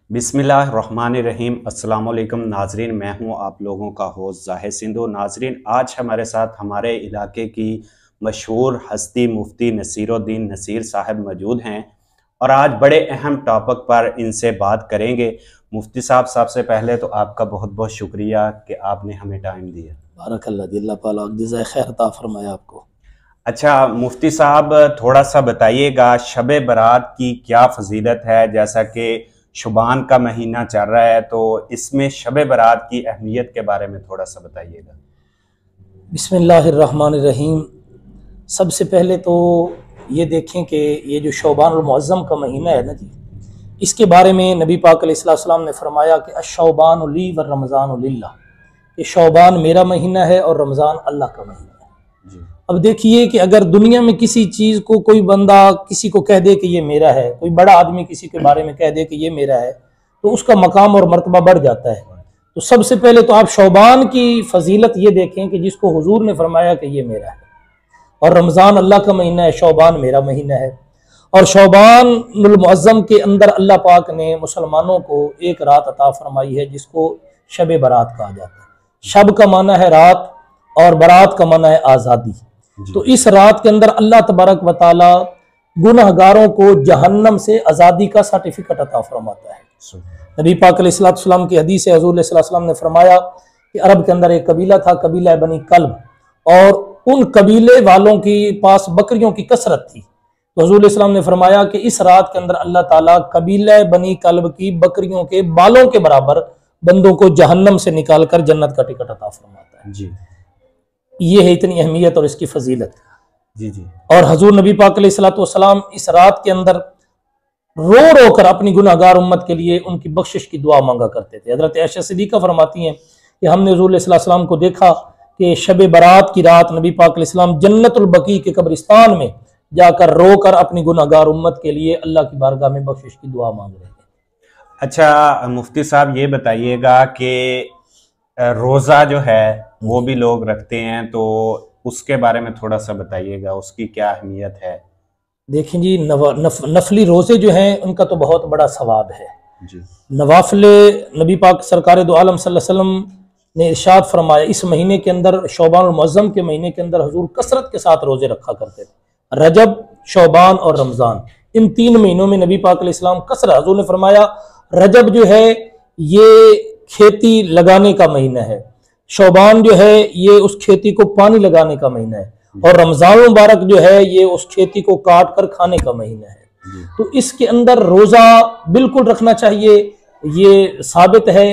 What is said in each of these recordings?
बिस्मिल्लाहिर्रहमानिर्रहीम। अस्सलाम वालेकुम नाजरीन, मैं हूं आप लोगों का होस्ट जाहिद सिंधु। नाजरीन, आज हमारे साथ हमारे इलाके की मशहूर हस्ती मुफ्ती नसीरुद्दीन नसीर साहब मौजूद हैं और आज बड़े अहम टॉपिक पर इनसे बात करेंगे। मुफ्ती साहब, सबसे पहले तो आपका बहुत बहुत शुक्रिया कि आपने हमें टाइम दिया। बारकल्लाह खैर अता फरमाया आपको। अच्छा मुफ्ती साहब, थोड़ा सा बताइएगा शब बारात की क्या फजीलत है। जैसा कि शुबान का महीना चल रहा है तो इसमें शब बारात की अहमियत के बारे में थोड़ा सा बताइएगा। बिस्मिल्लाहिर्रहमानिर्रहीम। सबसे पहले तो ये देखें कि ये जो शौबानुल मुअज़्ज़म का महीना है ना जी, इसके बारे में नबी पाक अलैहिस्सलाम ने फरमाया कि अश-शौबानु ली व रमज़ानु लिल्लाह, ये शौबान मेरा महीना है और रमज़ान अल्लाह का महीना है जी। अब देखिए कि अगर दुनिया में किसी चीज़ को कोई बंदा किसी को कह दे कि ये मेरा है, कोई बड़ा आदमी किसी के बारे में कह दे कि ये मेरा है, तो उसका मकाम और मर्तबा बढ़ जाता है। तो सबसे पहले तो आप शौबान की फजीलत ये देखें कि जिसको हुजूर ने फरमाया कि ये मेरा है और रमज़ान अल्लाह का महीना है, शौबान मेरा महीना है। और शौबानुल मुअज़्ज़म के अंदर अल्लाह पाक ने मुसलमानों को एक रात अता फरमाई है जिसको शब बारात कहा जाता है। शब का माना है रात और बारात का माना है आज़ादी। तो इस रात के अंदर अल्लाह तबारक व तआला गुनहगारों को जहन्नम से आज़ादी का सर्टिफिकेट अता फरमाता है। नबी पाक अलैहिस्सलाम की हदीस है, हुजूर अलैहिस्सलाम ने फरमाया कि अरब के अंदर एक कबीला था, कबीला बनी कल्ब, और उन कबीले वालों की पास बकरियों की कसरत थी। तो हुजूर अलैहिस्सलाम ने फरमाया कि इस रात के अंदर अल्लाह ताला कबीला बनी कल्ब की बकरियों के बालों के बराबर बंदों को जहन्नम से निकाल कर जन्नत का टिकट अता फरमाता है जी। ये है इतनी अहमियत और इसकी फजीलत जी जी। और हजूर नबी पाक अलैहिस्सलाम इस रात के अंदर रो रो कर अपनी गुनाहगार उम्मत के लिए उनकी बख्शिश की दुआ मांगा करते थे। हजरत आयशा सिद्दीक़ा फरमाती हैं कि हमने हुजूर अलैहिस्सलाम को देखा कि शब बारात की रात नबी पाक अलैहिस्सलाम जन्नतुल बकी के कब्रिस्तान में जाकर रो कर अपनी गुनाहगार उम्मत के लिए अल्लाह की बारगाह में बख्शिश की दुआ मांग रहे हैं। अच्छा मुफ्ती साहब, ये बताइएगा कि रोज़ा जो है वो भी लोग रखते हैं, तो उसके बारे में थोड़ा सा बताइएगा, उसकी क्या अहमियत है। देखें जी, नफली रोज़े जो हैं उनका तो बहुत बड़ा सवाब है जी। नवाफिले नबी पाक सरकार दो आलम सल्लल्लाहु अलैहि वसल्लम ने इरशाद फरमाया, इस महीने के अंदर शौबानुल मुअज़्ज़म के महीने के अंदर हुजूर कसरत के साथ रोज़े रखा करते थे। रजब, शौबान और रमज़ान, इन 3 महीनों में नबी पाक अलैहिस्सलाम कसरत, हुजूर ने फरमाया रजब जो है ये खेती लगाने का महीना है, शौबान जो है ये उस खेती को पानी लगाने का महीना है, और रमजान मुबारक जो है ये उस खेती को काट कर खाने का महीना है। तो इसके अंदर रोजा बिल्कुल रखना चाहिए, ये साबित है,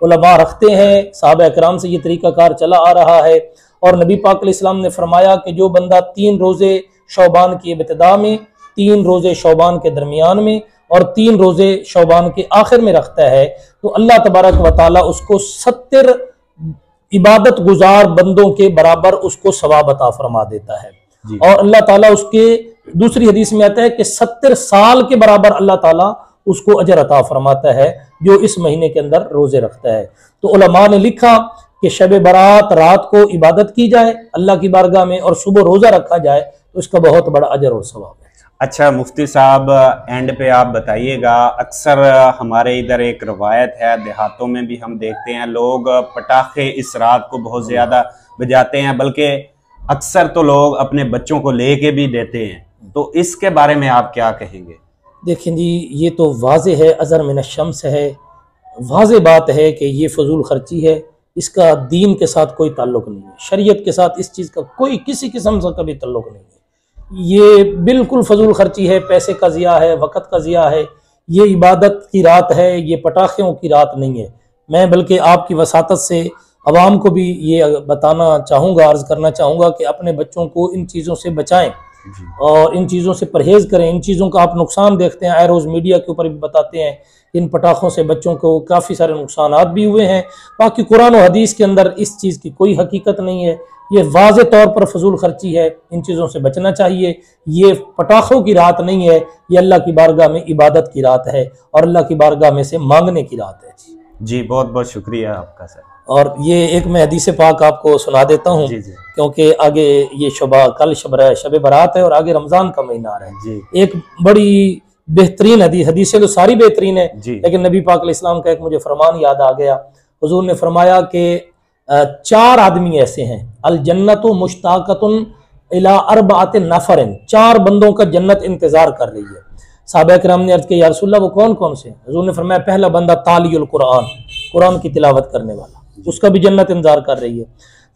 उलमा रखते हैं, सहाबा इकराम से ये तरीकाकार चला आ रहा है। और नबी पाक अलैहिस्सलाम ने फरमाया कि जो बंदा 3 रोजे शौबान की इब्तिदा में, 3 रोजे शौबान के दरमियान में और 3 रोजे शौबान के आखिर में रखता है तो अल्लाह तबारक व तआला उसको 70 इबादत गुजार बंदों के बराबर उसको सवाब अता फरमा देता है। और अल्लाह ताला उसके, दूसरी हदीस में आता है कि 70 साल के बराबर अल्लाह ताला उसको अजर अता फरमाता है जो इस महीने के अंदर रोजे रखता है। तो उलमा ने लिखा कि शब बारात रात को इबादत की जाए अल्लाह की बारगाह में और सुबह रोजा रखा जाए तो इसका बहुत बड़ा अजर और सवाब है। अच्छा मुफ्ती साहब, एंड पे आप बताइएगा, अक्सर हमारे इधर एक रवायत है, देहातों में भी हम देखते हैं लोग पटाखे इस रात को बहुत ज़्यादा बजाते हैं, बल्कि अक्सर तो लोग अपने बच्चों को लेके भी देते हैं, तो इसके बारे में आप क्या कहेंगे। देखें जी, ये तो वाज़े है, अज़र मिन शम्स है, वाज़े बात है कि ये फजूल खर्ची है, इसका दीन के साथ कोई ताल्लुक़ नहीं है, शरीयत के साथ इस चीज़ का कोई किसी किस्म का कभी ताल्लुक़ नहीं है। ये बिल्कुल फजूल खर्ची है, पैसे का ज़िया है, वक़्त का ज़िया है, ये इबादत की रात है, ये पटाखों की रात नहीं है। मैं बल्कि आपकी वसातत से अवाम को भी ये बताना चाहूँगा, अर्ज़ करना चाहूँगा कि अपने बच्चों को इन चीज़ों से बचाएं और इन चीज़ों से परहेज़ करें। इन चीज़ों का आप नुकसान देखते हैं, आए रोज़ मीडिया के ऊपर भी बताते हैं, इन पटाखों से बच्चों को काफ़ी सारे नुकसानात भी हुए हैं। बाकी कुरान और हदीस के अंदर इस चीज़ की कोई हकीकत नहीं है, ये वाज़े तौर पर फजूल खर्ची है, इन चीज़ों से बचना चाहिए। ये पटाखों की रात नहीं है, ये अल्लाह की बारगाह में इबादत की रात है और अल्लाह की बारगाह में से मांगने की रात है जी। बहुत बहुत शुक्रिया आपका सर। और ये एक मैं हदीस पाक आपको सुना देता हूँ क्योंकि आगे ये कल शब बारात है और आगे रमज़ान का महीना आ रहा है जी। एक बड़ी बेहतरीन हदीसें तो सारी बेहतरीन है, जी। लेकिन नबी पाक अलैहिस्सलाम का एक मुझे फरमान याद आ गया। हुजूर ने फरमाया कि 4 आदमी ऐसे हैं, अल जन्नतु मुश्ताकतुन इला अर्बअत नफरिन, 4 बंदों का जन्नत इंतजार कर रही है। साहबा किराम ने अर्ज किया या रसूलल्लाह वो कौन कौन से? हुजूर ने फरमाया पहला बंदा तालियुल कुरान, कुरान की तिलावत करने वाला, उसका भी जन्नत इंतजार कर रही है।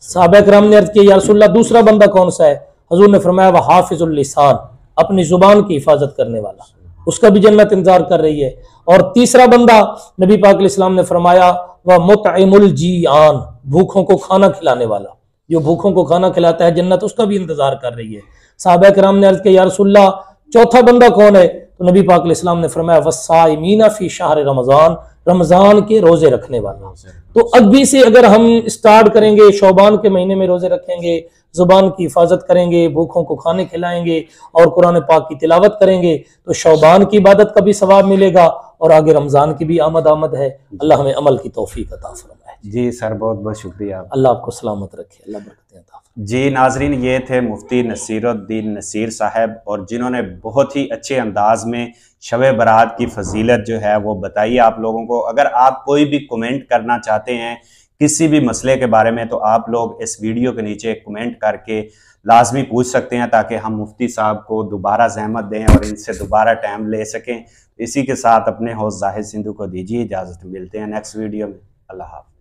साहबा किराम ने अर्ज किया या रसूलल्लाह दूसरा बंदा कौन सा है? हुजूर ने फरमाया वह हाफिजुल लिसान, अपनी जुबान की हिफाजत करने वाला, उसका भी जन्नत इंतजार कर रही है। और तीसरा बंदा नबी पाक अलैहिस्सलाम ने फरमाया वह मुतइमुल जीआन, भूखों को खाना खिलाने वाला, जो भूखों को खाना खिलाता है, जन्नत उसका भी इंतजार कर रही है। साहबा किराम ने अर्ज किया या रसूलल्लाह चौथा बंदा कौन है? तो नबी पाक अलैहिस्सलाम ने फरमाया वस्साइमीना फी शहर रमजान, रमजान के रोजे रखने वाला। तो अभी से अगर हम स्टार्ट करेंगे, शौबान के महीने में रोजे रखेंगे, जुबान की हिफाजत करेंगे, भूखों को खाने खिलाएंगे और कुरान पाक की तिलावत करेंगे, तो शौबान की इबादत का भी सवाब मिलेगा और आगे रमजान की भी आमद है। अल्लाह हमें अमल की तौफीक अता फरमाए। जी सर, बहुत बहुत शुक्रिया। अल्लाह आपको सलामत रखे, अल्लाह बरकतें अता फरमाए। जी नाजरीन, ये थे मुफ्ती नसीरुद्दीन नसीर साहब, और जिन्होंने बहुत ही अच्छे अंदाज में शब बारात की फजीलत जो है वो बताई आप लोगों को। अगर आप कोई भी कमेंट करना चाहते हैं किसी भी मसले के बारे में, तो आप लोग इस वीडियो के नीचे कमेंट करके लाजमी पूछ सकते हैं, ताकि हम मुफ्ती साहब को दोबारा ज़हमत दें और इनसे दोबारा टाइम ले सकें। इसी के साथ अपने होस्ट जाहिद सिंधु को दीजिए इजाज़त, मिलते हैं नेक्स्ट वीडियो में। अल्लाह हाफ़िज़।